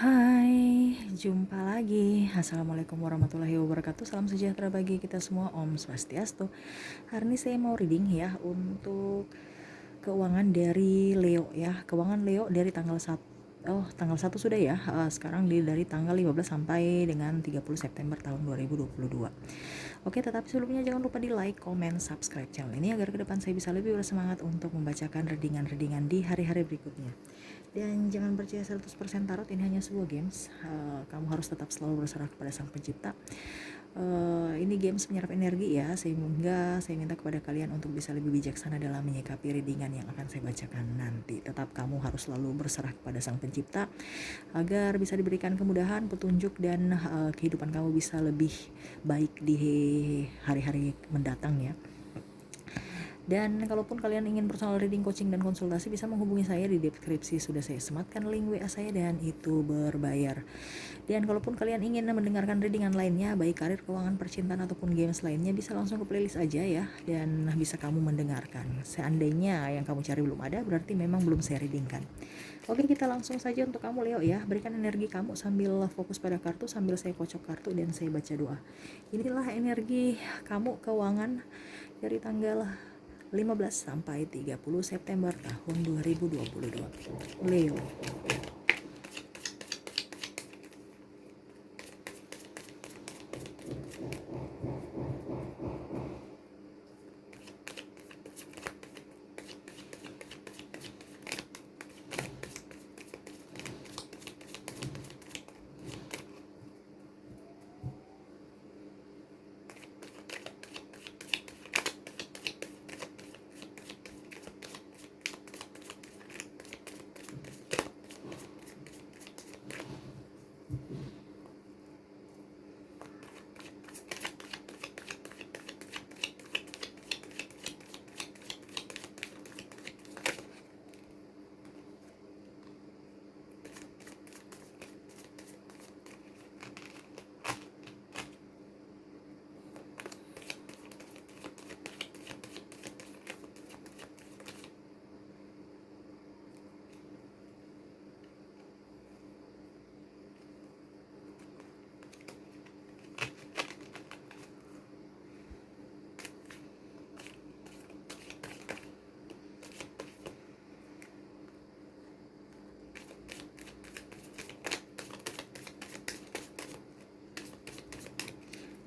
Hai, jumpa lagi. Assalamualaikum warahmatullahi wabarakatuh. Salam sejahtera bagi kita semua. Om Swastiastu. Hari ini saya mau reading ya untuk keuangan dari Leo ya. Keuangan Leo dari tanggal 1 sudah ya. Sekarang dari tanggal 15 sampai dengan 30 September tahun 2022. Oke, tetapi sebelumnya jangan lupa di like, comment, subscribe channel ini agar ke depan saya bisa lebih bersemangat untuk membacakan readingan-readingan di hari-hari berikutnya. Dan jangan percaya 100% tarot, ini hanya sebuah games. Kamu harus tetap selalu berserah kepada Sang Pencipta. Ini games menyerap energi ya, sehingga saya minta kepada kalian untuk bisa lebih bijaksana dalam menyikapi readingan yang akan saya bacakan nanti. Tetap kamu harus selalu berserah kepada Sang Pencipta agar bisa diberikan kemudahan, petunjuk, dan kehidupan kamu bisa lebih baik di hari-hari mendatang ya. Dan kalaupun kalian ingin personal reading, coaching, dan konsultasi, bisa menghubungi saya di deskripsi. Sudah saya sematkan link WA saya dan itu berbayar. Dan kalaupun kalian ingin mendengarkan readingan lainnya, baik karir, keuangan, percintaan, ataupun games lainnya, bisa langsung ke playlist aja ya. Dan bisa kamu mendengarkan. Seandainya yang kamu cari belum ada, berarti memang belum saya readingkan. Oke, kita langsung saja untuk kamu Leo ya. Berikan energi kamu sambil fokus pada kartu, sambil saya kocok kartu dan saya baca doa. Inilah energi kamu keuangan dari tanggal 15 sampai 30 September tahun 2022. Leo.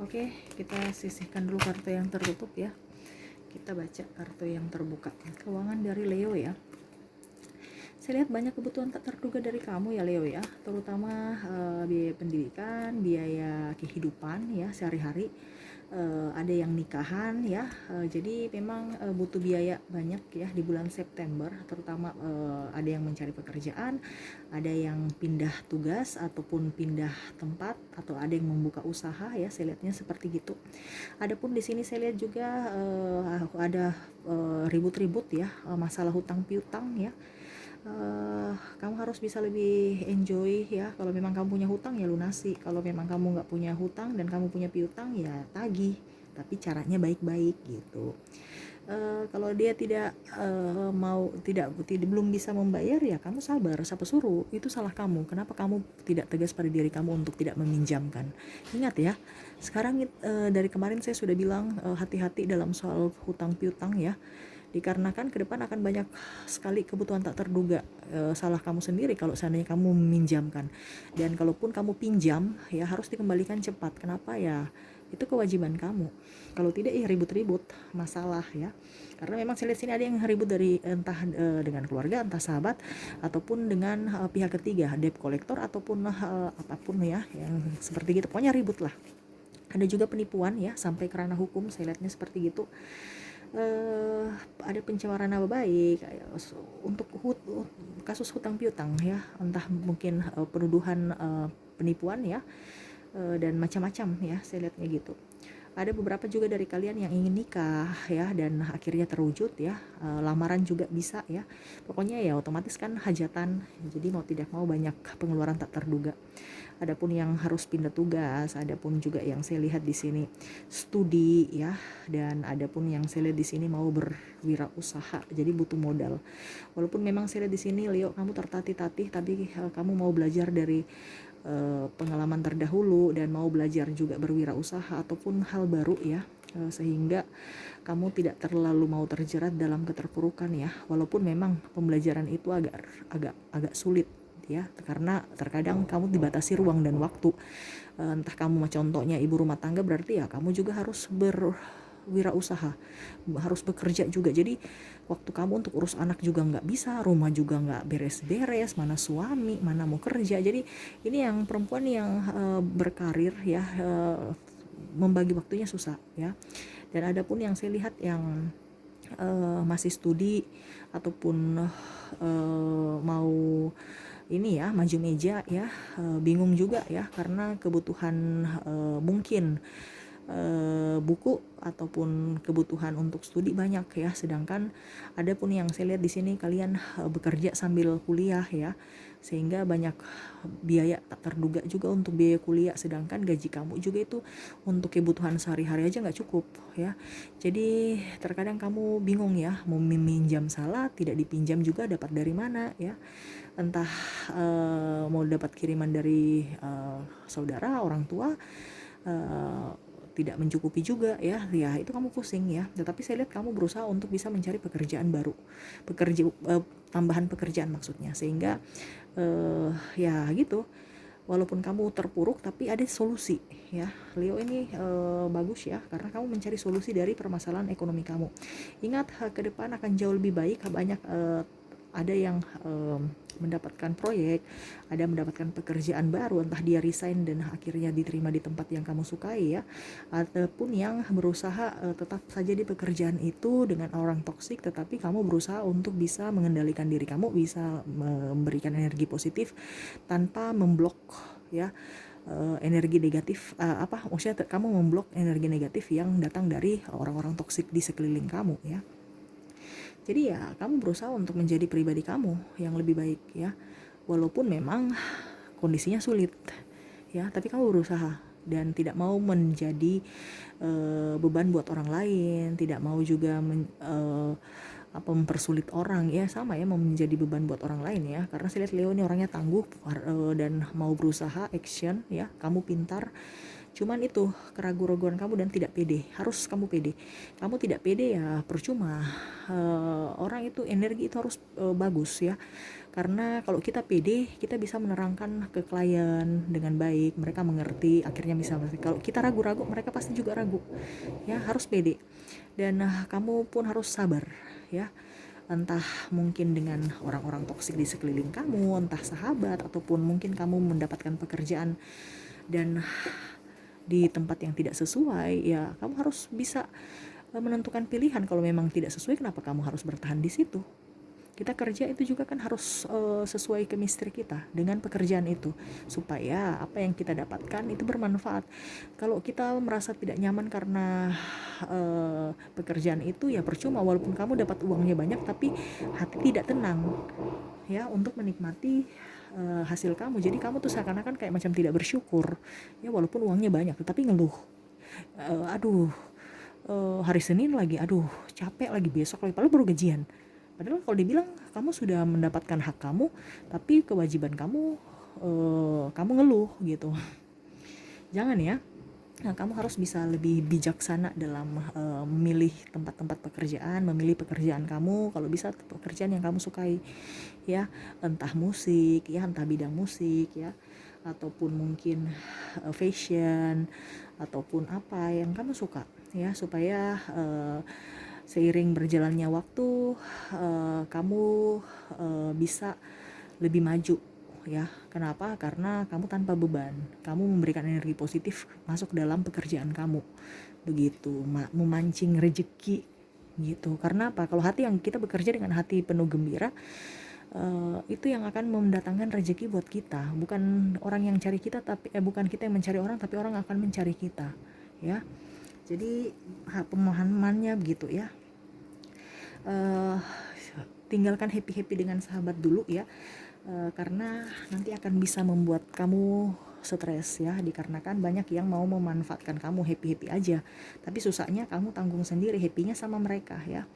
Oke, kita sisihkan dulu kartu yang tertutup ya. Kita baca kartu yang terbuka. Keuangan dari Leo ya. Saya lihat banyak kebutuhan tak terduga dari kamu ya Leo ya, terutama biaya pendidikan, biaya kehidupan ya sehari-hari. Ada yang nikahan ya, jadi memang butuh biaya banyak ya di bulan September, terutama ada yang mencari pekerjaan, ada yang pindah tugas ataupun pindah tempat, atau ada yang membuka usaha ya, saya lihatnya seperti gitu. Adapun di sini saya lihat juga ada ribut-ribut ya, masalah hutang piutang ya. Kamu harus bisa lebih enjoy ya. Kalau memang kamu punya hutang ya lunasi, kalau memang kamu nggak punya hutang dan kamu punya piutang ya tagih, tapi caranya baik-baik gitu. Kalau dia belum bisa membayar ya kamu sabar, siapa suruh, itu salah kamu. Kenapa kamu tidak tegas pada diri kamu untuk tidak meminjamkan? Ingat ya, sekarang dari kemarin saya sudah bilang hati-hati dalam soal hutang piutang ya, dikarenakan ke depan akan banyak sekali kebutuhan tak terduga. Salah kamu sendiri kalau seandainya kamu meminjamkan, dan kalaupun kamu pinjam ya harus dikembalikan cepat. Kenapa ya? Itu kewajiban kamu. Kalau tidak ya ribut-ribut masalah ya, karena memang saya lihat sini ada yang ribut dari entah dengan keluarga, entah sahabat, ataupun dengan pihak ketiga, debt collector, ataupun apapun ya yang seperti gitu, pokoknya ribut lah. Ada juga penipuan ya sampai ke ranah hukum, saya lihatnya seperti gitu. Ada pencemaran nama baik untuk kasus hutang piutang ya, entah mungkin penuduhan penipuan ya, dan macam-macam ya, saya lihatnya gitu. Ada beberapa juga dari kalian yang ingin nikah ya, dan akhirnya terwujud ya. Lamaran juga bisa ya. Pokoknya ya otomatis kan hajatan, jadi mau tidak mau banyak pengeluaran tak terduga. Adapun yang harus pindah tugas, adapun juga yang saya lihat di sini studi ya, dan adapun yang saya lihat di sini mau berwirausaha, jadi butuh modal. Walaupun memang saya lihat di sini Leo kamu tertatih-tatih, tapi kamu mau belajar dari pengalaman terdahulu dan mau belajar juga berwirausaha ataupun hal baru ya, sehingga kamu tidak terlalu mau terjerat dalam keterpurukan ya. Walaupun memang pembelajaran itu agak sulit ya, karena terkadang kamu dibatasi ruang dan waktu. Entah kamu contohnya ibu rumah tangga, berarti ya kamu juga harus berwirausaha, harus bekerja juga. Jadi waktu kamu untuk urus anak juga nggak bisa, rumah juga nggak beres-beres, mana suami, mana mau kerja. Jadi ini yang perempuan yang berkarir ya, membagi waktunya susah ya. Dan ada pun yang saya lihat yang masih studi ataupun mau ini ya maju meja ya, bingung juga ya, karena kebutuhan mungkin buku ataupun kebutuhan untuk studi banyak ya. Sedangkan ada pun yang saya lihat di sini kalian bekerja sambil kuliah ya, sehingga banyak biaya tak terduga juga untuk biaya kuliah, sedangkan gaji kamu juga itu untuk kebutuhan sehari-hari aja nggak cukup ya. Jadi terkadang kamu bingung ya, mau meminjam salah, tidak dipinjam juga dapat dari mana ya. Entah mau dapat kiriman dari saudara, orang tua, tidak mencukupi juga ya, itu kamu pusing ya. Tetapi saya lihat kamu berusaha untuk bisa mencari pekerjaan baru, tambahan pekerjaan maksudnya, sehingga ya gitu. Walaupun kamu terpuruk tapi ada solusi ya. Leo ini bagus ya, karena kamu mencari solusi dari permasalahan ekonomi kamu. Ingat, ke depan akan jauh lebih baik. Banyak ada yang mendapatkan proyek, ada mendapatkan pekerjaan baru, entah dia resign dan akhirnya diterima di tempat yang kamu sukai ya, ataupun yang berusaha tetap saja di pekerjaan itu dengan orang toksik, tetapi kamu berusaha untuk bisa mengendalikan diri kamu, bisa memberikan energi positif tanpa memblok ya energi negatif, maksudnya kamu memblok energi negatif yang datang dari orang-orang toksik di sekeliling kamu ya. Jadi ya kamu berusaha untuk menjadi pribadi kamu yang lebih baik ya. Walaupun memang kondisinya sulit ya, tapi kamu berusaha dan tidak mau menjadi beban buat orang lain, tidak mau juga mempersulit orang ya, sama ya, mau menjadi beban buat orang lain ya. Karena saya lihat Leo ini orangnya tangguh dan mau berusaha, action ya. Kamu pintar, cuman itu keraguan-raguan kamu dan tidak pede. Harus kamu pede. Kamu tidak pede ya percuma. Orang itu energi itu harus bagus ya, karena kalau kita pede kita bisa menerangkan ke klien dengan baik, mereka mengerti, akhirnya bisa. Kalau kita ragu-ragu mereka pasti juga ragu ya. Harus pede dan kamu pun harus sabar ya. Entah mungkin dengan orang-orang toksik di sekeliling kamu, entah sahabat, ataupun mungkin kamu mendapatkan pekerjaan dan di tempat yang tidak sesuai ya, kamu harus bisa menentukan pilihan. Kalau memang tidak sesuai, kenapa kamu harus bertahan di situ? Kita kerja itu juga kan harus sesuai chemistry kita dengan pekerjaan itu, supaya apa yang kita dapatkan itu bermanfaat. Kalau kita merasa tidak nyaman karena pekerjaan itu ya percuma, walaupun kamu dapat uangnya banyak tapi hati tidak tenang ya untuk menikmati hasil kamu. Jadi kamu tuh seakan-akan kayak macam tidak bersyukur ya, walaupun uangnya banyak tetapi ngeluh, aduh hari Senin lagi, aduh capek lagi, besok lagi, padahal baru gajian. Padahal kalau dibilang kamu sudah mendapatkan hak kamu, tapi kewajiban kamu kamu ngeluh gitu. Jangan ya. Nah, kamu harus bisa lebih bijaksana dalam memilih tempat-tempat pekerjaan, memilih pekerjaan kamu, kalau bisa pekerjaan yang kamu sukai ya, entah musik ya, entah bidang musik ya, ataupun mungkin fashion, ataupun apa yang kamu suka ya, supaya seiring berjalannya waktu kamu bisa lebih maju ya. Kenapa? Karena kamu tanpa beban, kamu memberikan energi positif masuk dalam pekerjaan kamu, begitu memancing rezeki gitu. Karena apa? Kalau hati yang kita bekerja dengan hati penuh gembira, itu yang akan mendatangkan rezeki buat kita. Bukan orang yang cari kita, tapi bukan kita yang mencari orang, tapi orang akan mencari kita ya. Jadi pemahamannya begitu ya. uh, Tinggalkan happy dengan sahabat dulu ya, karena nanti akan bisa membuat kamu stres ya, dikarenakan banyak yang mau memanfaatkan kamu happy aja, tapi susahnya kamu tanggung sendiri happynya sama mereka ya.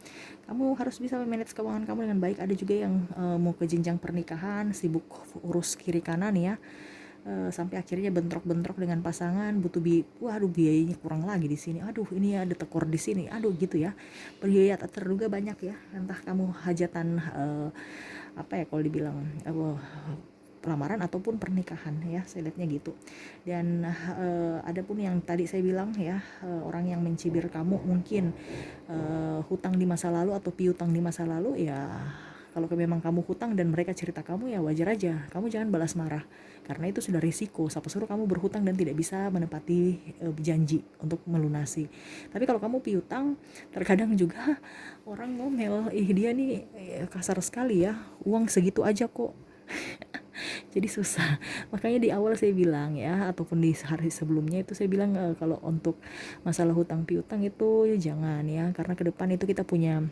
Kamu harus bisa manage keuangan kamu dengan baik. Ada juga yang mau ke jenjang pernikahan, sibuk urus kiri kanan ya, sampai akhirnya bentrok-bentrok dengan pasangan, butuh waduh biayanya kurang lagi di sini, aduh ini ada tekor di sini, aduh gitu ya. Biaya tak terduga banyak ya, entah kamu hajatan apa ya kalau dibilang lamaran ataupun pernikahan ya, saya lihatnya gitu. Dan ada pun yang tadi saya bilang ya, orang yang mencibir kamu mungkin hutang di masa lalu atau piutang di masa lalu ya. Kalau memang kamu hutang dan mereka cerita kamu ya wajar aja, kamu jangan balas marah karena itu sudah risiko. Siapa suruh kamu berhutang dan tidak bisa menepati janji untuk melunasi. Tapi kalau kamu piutang, terkadang juga orang ngomel, dia nih kasar sekali ya, uang segitu aja kok. Jadi susah. Makanya di awal saya bilang ya, ataupun di hari sebelumnya itu saya bilang kalau untuk masalah hutang piutang itu ya jangan ya, karena ke depan itu kita punya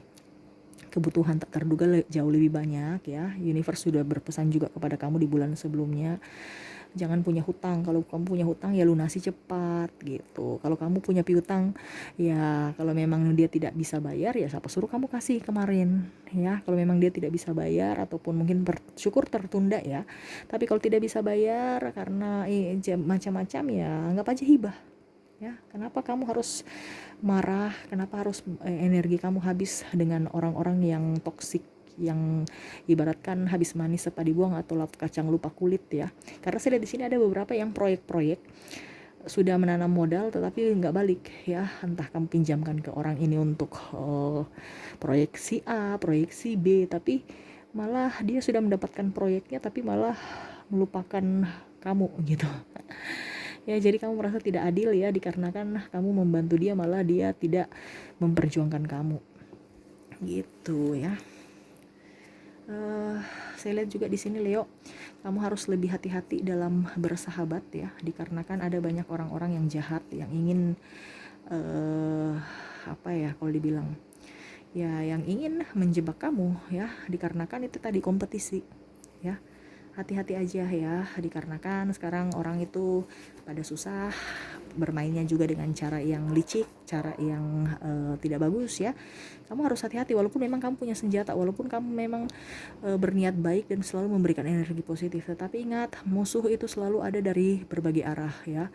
kebutuhan tak terduga jauh lebih banyak ya. Universe sudah berpesan juga kepada kamu di bulan sebelumnya, jangan punya hutang. Kalau kamu punya hutang ya lunasi cepat gitu. Kalau kamu punya piutang ya, kalau memang dia tidak bisa bayar ya siapa suruh kamu kasih kemarin ya. Kalau memang dia tidak bisa bayar ataupun mungkin syukur tertunda ya. Tapi kalau tidak bisa bayar karena macam-macam ya, anggap aja hibah ya. Kenapa kamu harus marah, kenapa harus energi kamu habis dengan orang-orang yang toksik, yang ibaratkan habis manis sepa dibuang atau lap kacang lupa kulit ya. Karena saya lihat di sini ada beberapa yang proyek-proyek sudah menanam modal tetapi nggak balik ya, entah kamu pinjamkan ke orang ini untuk proyek si A, proyek si B, tapi malah dia sudah mendapatkan proyeknya tapi malah melupakan kamu gitu. Ya, jadi kamu merasa tidak adil ya, dikarenakan kamu membantu dia malah dia tidak memperjuangkan kamu gitu ya. Saya lihat juga di sini Leo, kamu harus lebih hati-hati dalam bersahabat ya, dikarenakan ada banyak orang-orang yang jahat yang ingin apa ya kalau dibilang ya, yang ingin menjebak kamu ya, dikarenakan itu tadi kompetisi ya. Hati-hati aja ya, dikarenakan sekarang orang itu pada susah, bermainnya juga dengan cara yang licik, cara yang tidak bagus ya. Kamu harus hati-hati, walaupun memang kamu punya senjata, walaupun kamu memang berniat baik dan selalu memberikan energi positif, tetapi ingat, musuh itu selalu ada dari berbagai arah ya.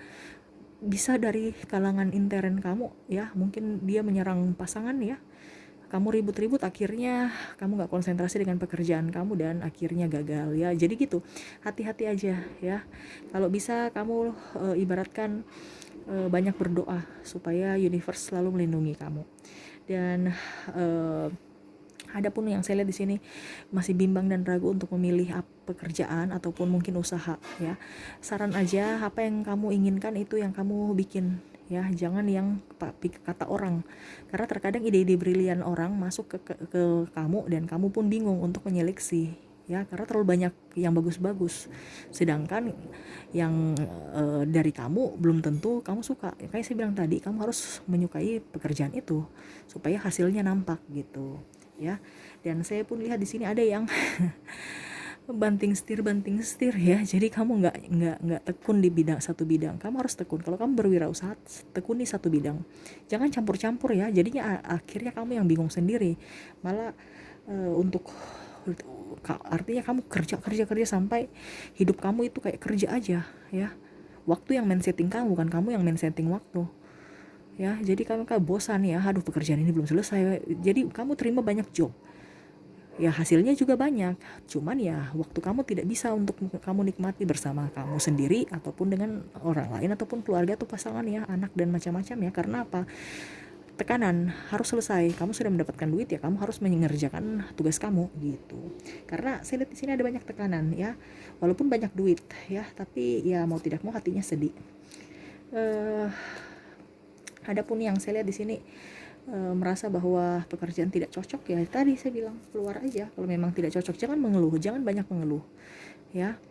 Bisa dari kalangan intern kamu ya, mungkin dia menyerang pasangan ya, kamu ribut-ribut, akhirnya kamu gak konsentrasi dengan pekerjaan kamu dan akhirnya gagal ya. Jadi gitu, hati-hati aja ya. Kalau bisa kamu ibaratkan banyak berdoa supaya universe selalu melindungi kamu. Dan adapun yang saya lihat di sini masih bimbang dan ragu untuk memilih pekerjaan ataupun mungkin usaha ya. Saran aja, apa yang kamu inginkan itu yang kamu bikin ya, jangan yang kata orang, karena terkadang ide-ide brilian orang masuk ke kamu dan kamu pun bingung untuk menyeleksi ya, karena terlalu banyak yang bagus-bagus, sedangkan yang dari kamu belum tentu kamu suka. Kayak saya bilang tadi, kamu harus menyukai pekerjaan itu supaya hasilnya nampak gitu ya. Dan saya pun lihat di sini ada yang banting setir ya. Jadi kamu nggak tekun di satu bidang. Kamu harus tekun. Kalau kamu berwirausaha, tekuni satu bidang. Jangan campur-campur ya. Jadinya akhirnya kamu yang bingung sendiri. Malah untuk artinya kamu kerja sampai hidup kamu itu kayak kerja aja ya. Waktu yang main setting kamu, bukan kamu yang main setting waktu. Ya, jadi kamu kayak bosan ya. Aduh, pekerjaan ini belum selesai. Jadi kamu terima banyak job. Ya hasilnya juga banyak, cuman ya waktu kamu tidak bisa untuk kamu nikmati bersama kamu sendiri ataupun dengan orang lain ataupun keluarga atau pasangan ya, anak dan macam-macam ya. Karena apa? Tekanan harus selesai, kamu sudah mendapatkan duit ya, kamu harus mengerjakan tugas kamu gitu. Karena saya lihat di sini ada banyak tekanan ya, walaupun banyak duit ya, tapi ya mau tidak mau hatinya sedih. Adapun yang saya lihat di sini merasa bahwa pekerjaan tidak cocok ya, tadi saya bilang keluar aja. Kalau memang tidak cocok, jangan mengeluh, jangan banyak mengeluh ya.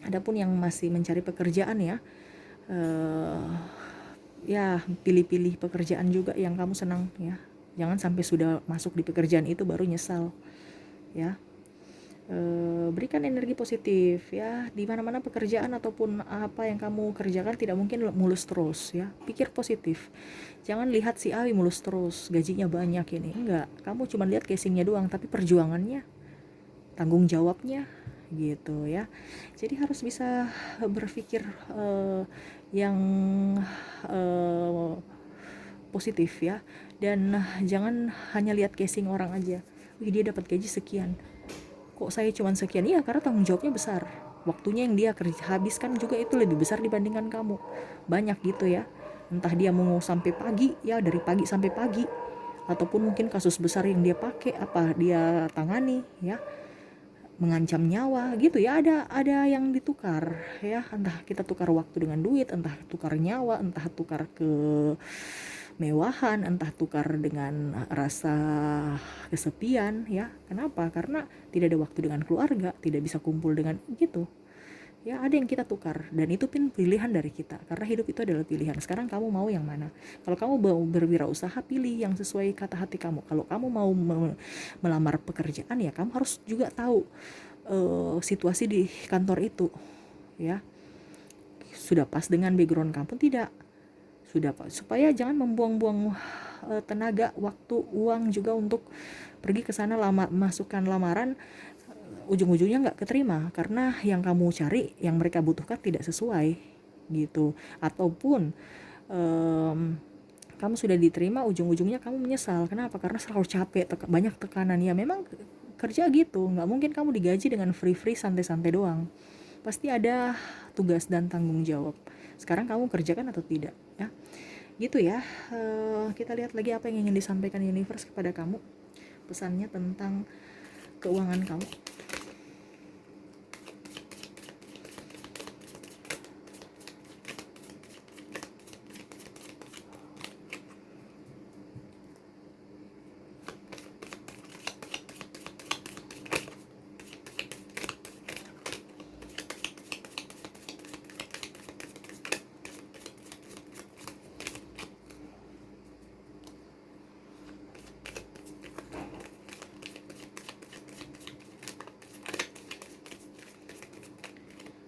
Adapun yang masih mencari pekerjaan ya, ya pilih-pilih pekerjaan juga yang kamu senang ya. Jangan sampai sudah masuk di pekerjaan itu baru nyesal ya. Berikan energi positif ya, di mana-mana pekerjaan ataupun apa yang kamu kerjakan tidak mungkin mulus terus ya. Pikir positif, jangan lihat si A mulus terus, gajinya banyak ini, enggak, kamu cuma lihat casingnya doang, tapi perjuangannya, tanggung jawabnya gitu ya. Jadi harus bisa berpikir yang uh, positif ya, dan jangan hanya lihat casing orang aja. Wih, dia dapat gaji sekian, kok saya cuma sekian? Iya, karena tanggung jawabnya besar, waktunya yang dia kerja habiskan juga itu lebih besar dibandingkan kamu, banyak gitu ya. Entah dia mau sampai pagi ya, dari pagi sampai pagi, ataupun mungkin kasus besar yang dia pakai apa dia tangani ya, mengancam nyawa gitu ya. Ada yang ditukar ya, entah kita tukar waktu dengan duit, entah tukar nyawa, entah tukar ke mewahan, entah tukar dengan rasa kesepian ya. Kenapa? Karena tidak ada waktu dengan keluarga, tidak bisa kumpul dengan gitu ya. Ada yang kita tukar, dan itu pun pilihan dari kita, karena hidup itu adalah pilihan. Sekarang kamu mau yang mana? Kalau kamu mau berwirausaha, pilih yang sesuai kata hati kamu. Kalau kamu mau melamar pekerjaan, ya kamu harus juga tahu situasi di kantor itu ya, sudah pas dengan background kamu tidak, sudah Pak, supaya jangan membuang-buang tenaga, waktu, uang juga untuk pergi ke sana masukkan lamaran, ujung-ujungnya nggak keterima karena yang kamu cari, yang mereka butuhkan tidak sesuai gitu. Ataupun kamu sudah diterima, ujung-ujungnya kamu menyesal. Kenapa? Karena selalu capek, banyak tekanan. Ya memang kerja gitu, nggak mungkin kamu digaji dengan free santai-santai doang, pasti ada tugas dan tanggung jawab. Sekarang kamu kerjakan atau tidak ya, gitu ya. Kita lihat lagi apa yang ingin disampaikan universe kepada kamu, pesannya tentang keuangan kamu.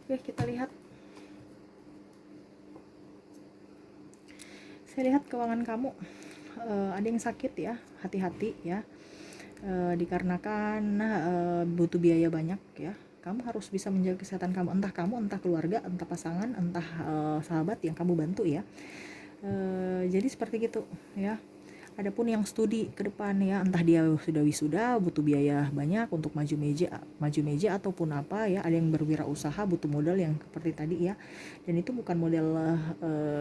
Oke, kita lihat. Saya lihat keuangan kamu, ada yang sakit ya, hati-hati ya. Dikarenakan butuh biaya banyak ya. Kamu harus bisa menjaga kesehatan kamu, entah kamu, entah keluarga, entah pasangan, entah sahabat yang kamu bantu ya. Jadi seperti gitu ya. Adapun yang studi ke depan ya, entah dia sudah wisuda, butuh biaya banyak untuk maju meja ataupun apa ya. Ada yang berwirausaha, butuh modal yang seperti tadi ya. Dan itu bukan modal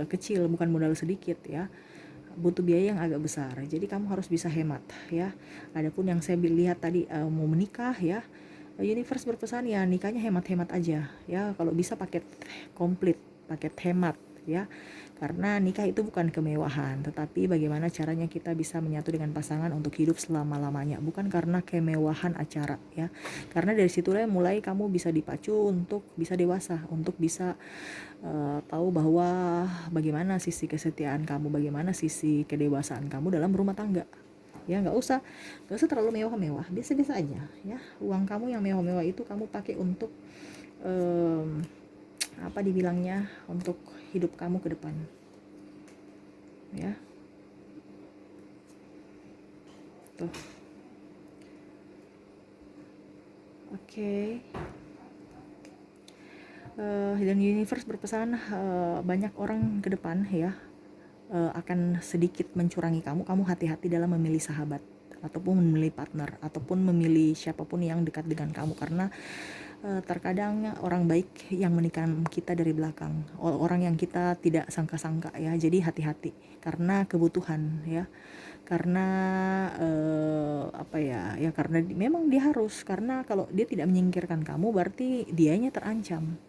kecil, bukan modal sedikit ya, butuh biaya yang agak besar. Jadi kamu harus bisa hemat ya. Adapun yang saya lihat tadi mau menikah ya, universe berpesan ya nikahnya hemat-hemat aja ya. Kalau bisa paket komplit, paket hemat ya. Karena nikah itu bukan kemewahan, tetapi bagaimana caranya kita bisa menyatu dengan pasangan untuk hidup selama-lamanya, bukan karena kemewahan acara ya. Karena dari situlah mulai kamu bisa dipacu untuk bisa dewasa, untuk bisa tahu bahwa bagaimana sisi kesetiaan kamu, bagaimana sisi kedewasaan kamu dalam rumah tangga ya. Nggak usah terlalu mewah-mewah, biasa-biasa aja ya. Uang kamu yang mewah-mewah itu kamu pakai untuk apa dibilangnya, untuk hidup kamu ke depan ya. Tuh. Oke. Dan universe berpesan banyak orang ke depan ya akan sedikit mencurangi kamu. Kamu hati-hati dalam memilih sahabat ataupun memilih partner ataupun memilih siapapun yang dekat dengan kamu, karena terkadang orang baik yang menikam kita dari belakang, orang yang kita tidak sangka-sangka ya. Jadi hati-hati karena kebutuhan ya, karena apa ya, karena memang dia harus, karena kalau dia tidak menyingkirkan kamu berarti dianya terancam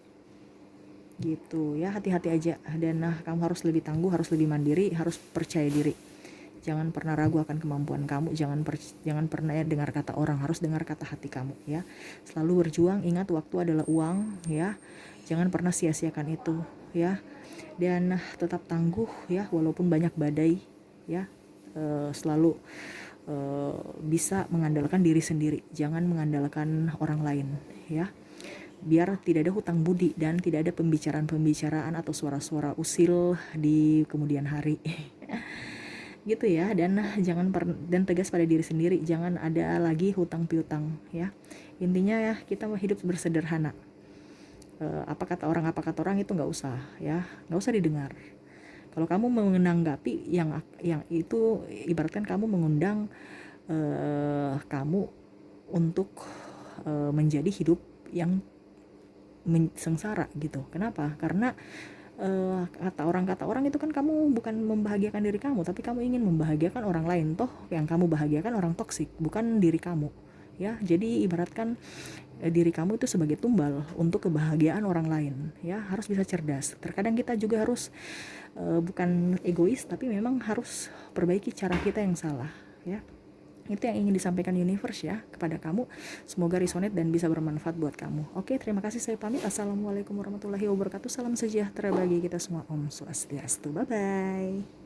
gitu ya. Hati-hati aja, dan kamu harus lebih tangguh, harus lebih mandiri, harus percaya diri. Jangan pernah ragu akan kemampuan kamu, jangan pernah dengar kata orang, harus dengar kata hati kamu ya. Selalu berjuang, ingat waktu adalah uang ya. Jangan pernah sia-siakan itu ya. dan tetap tangguh ya, walaupun banyak badai ya. Selalu bisa mengandalkan diri sendiri, jangan mengandalkan orang lain ya, biar tidak ada hutang budi dan tidak ada pembicaraan-pembicaraan atau suara-suara usil di kemudian hari. Gitu ya. Dan dan tegas pada diri sendiri, jangan ada lagi hutang piutang ya. Intinya ya, kita hidup bersederhana. Apa kata orang itu nggak usah ya, nggak usah didengar. Kalau kamu menanggapi yang itu, ibaratkan kamu mengundang kamu untuk menjadi hidup yang sengsara gitu. Kenapa? Karena kata orang itu kan kamu bukan membahagiakan diri kamu, tapi kamu ingin membahagiakan orang lain. Toh yang kamu bahagiakan orang toksik, bukan diri kamu ya. Jadi ibaratkan diri kamu itu sebagai tumbal untuk kebahagiaan orang lain ya. Harus bisa cerdas. Terkadang kita juga harus bukan egois, tapi memang harus perbaiki cara kita yang salah ya. Itu yang ingin disampaikan universe ya kepada kamu. Semoga resonate dan bisa bermanfaat buat kamu. Oke, terima kasih, saya pamit. Assalamualaikum warahmatullahi wabarakatuh. Salam sejahtera bagi kita semua. Om Swastiastu. Bye bye.